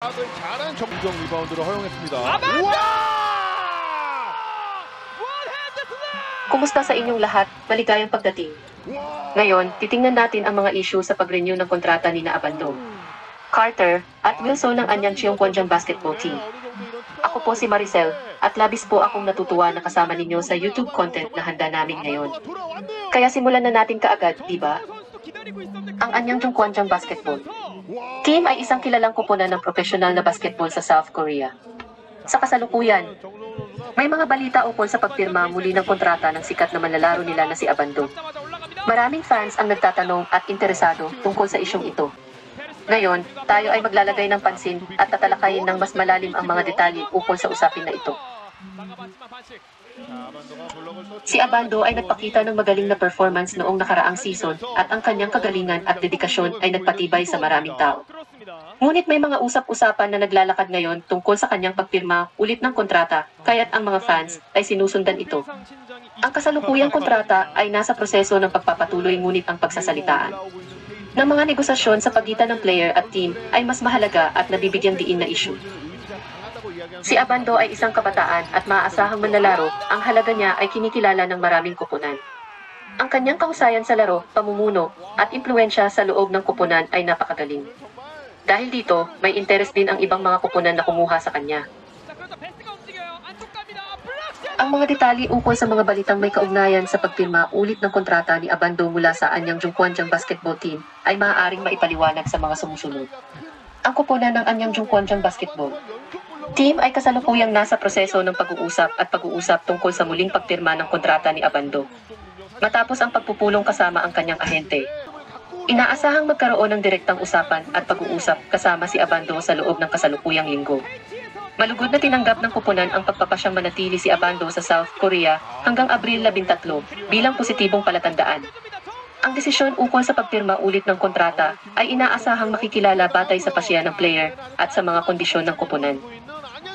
잘한 정정 리바운드를 허용했습니다. Kumusta sa inyong lahat? Maligayang pagdating. Ngayon, titingnan natin ang mga issue sa pag-renew ng kontrata ni Abando, Carter, at Wilson ng Anyang Cheongkwonjang basketball team. Ako po si Maricel, at labis po akong natutuwa na kasama ninyo sa YouTube content na handa namin ngayon. Kaya simulan na natin kaagad, di ba? Ang Anyang Cheongkwonjang basketball team ay isang kilalang koponan ng profesional na basketball sa South Korea. Sa kasalukuyan, may mga balita ukol sa pagpirma muli ng kontrata ng sikat na manlalaro nila na si Abando. Maraming fans ang nagtatanong at interesado tungkol sa isyong ito. Ngayon, tayo ay maglalagay ng pansin at tatalakayin ng mas malalim ang mga detalye ukol sa usapin na ito. Si Abando ay nagpakita ng magaling na performance noong nakaraang season at ang kanyang kagalingan at dedikasyon ay nagpatibay sa maraming tao. Ngunit may mga usap-usapan na naglalakad ngayon tungkol sa kanyang pagpirma ulit ng kontrata, kaya't ang mga fans ay sinusundan ito. Ang kasalukuyang kontrata ay nasa proseso ng pagpapatuloy, ngunit ang pagsasalitaan ng mga negosasyon sa pagitan ng player at team ay mas mahalaga at nabibigyang diin na issue. Si Abando ay isang kabataan at maaasahang manlalaro, ang halaga niya ay kinikilala ng maraming koponan. Ang kanyang kahusayan sa laro, pamumuno, at impluensya sa loob ng koponan ay napakagaling. Dahil dito, may interes din ang ibang mga koponan na kumuha sa kanya. Ang mga detalye ukol sa mga balitang may kaugnayan sa pagpirma ulit ng kontrata ni Abando mula sa Anyang Cheongkwonjang basketball team ay maaaring maipaliwanag sa mga sumusunod. Ang koponan ng Anyang Cheongkwonjang basketball team ay kasalukuyang nasa proseso ng pag-uusap tungkol sa muling pagpirma ng kontrata ni Abando. Matapos ang pagpupulong kasama ang kanyang ahente, inaasahang magkaroon ng direktang usapan at pag-uusap kasama si Abando sa loob ng kasalukuyang linggo. Malugod na tinanggap ng koponan ang pagpapasyang manatili si Abando sa South Korea hanggang Abril 13 bilang positibong palatandaan. Ang desisyon ukol sa pagpirma ulit ng kontrata ay inaasahang makikilala batay sa pasya ng player at sa mga kondisyon ng koponan.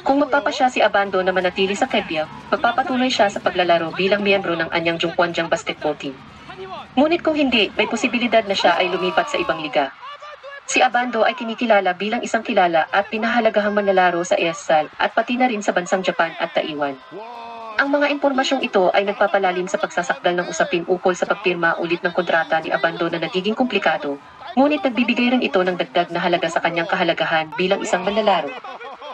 Kung magpapasya si Abando na manatili sa Kiev, magpapatuloy siya sa paglalaro bilang miyembro ng Anyang Cheongkwonjang basketball team. Ngunit kung hindi, may posibilidad na siya ay lumipat sa ibang liga. Si Abando ay kinikilala bilang isang kilala at pinahalagahang manlalaro sa ESL at pati na rin sa bansang Japan at Taiwan. Ang mga impormasyong ito ay nagpapalalim sa pagsasakdal ng usapin ukol sa pagpirma ulit ng kontrata ni Abando na nagiging komplikado, ngunit nagbibigay rin ito ng dagdag na halaga sa kanyang kahalagahan bilang isang manlalaro.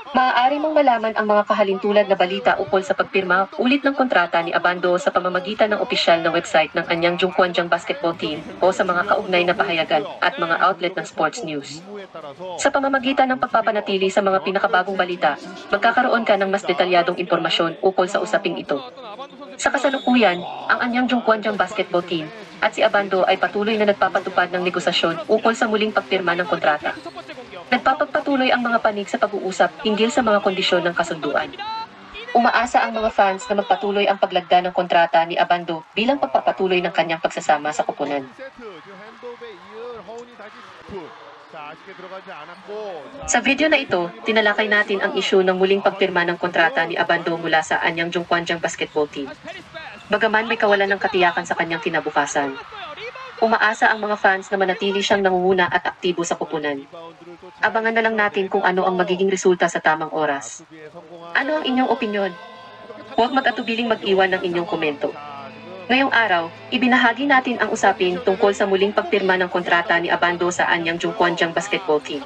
Maaari mong malaman ang mga kahalintulad na balita ukol sa pagpirma ulit ng kontrata ni Abando sa pamamagitan ng opisyal na website ng Anyang Cheongkwonjang basketball team o sa mga kaugnay na pahayagan at mga outlet ng sports news. Sa pamamagitan ng pagpapanatili sa mga pinakabagong balita, magkakaroon ka ng mas detalyadong impormasyon ukol sa usaping ito. Sa kasalukuyan, ang Anyang Cheongkwonjang basketball team at si Abando ay patuloy na nagpapatupad ng negosasyon ukol sa muling pagpirma ng kontrata. Nagpapagpatuloy ang mga panig sa pag-uusap hinggil sa mga kondisyon ng kasunduan. Umaasa ang mga fans na magpatuloy ang paglagda ng kontrata ni Abando bilang pagpapatuloy ng kanyang pagsasama sa koponan. Sa video na ito, tinalakay natin ang isyu ng muling pagpirma ng kontrata ni Abando mula sa Anyang Cheongkwonjang basketball team. Bagaman may kawalan ng katiyakan sa kanyang kinabukasan, umaasa ang mga fans na manatili siyang nangunguna at aktibo sa koponan. Abangan na lang natin kung ano ang magiging resulta sa tamang oras. Ano ang inyong opinyon? Huwag mag-atubiling mag-iwan ng inyong komento. Ngayong araw, ibinahagi natin ang usapin tungkol sa muling pagpirma ng kontrata ni Abando sa Anyang Cheongkwonjang basketball team.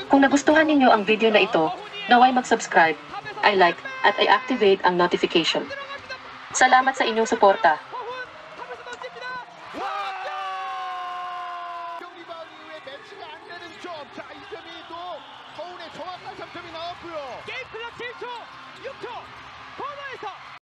Kung nagustuhan ninyo ang video na ito, naway mag-subscribe, i-like at i-activate ang notification. Salamat sa inyong suporta. 자, 이 점이 또 서울의 정확한 3점이 나왔고요. 게임 클락 7초, 6초.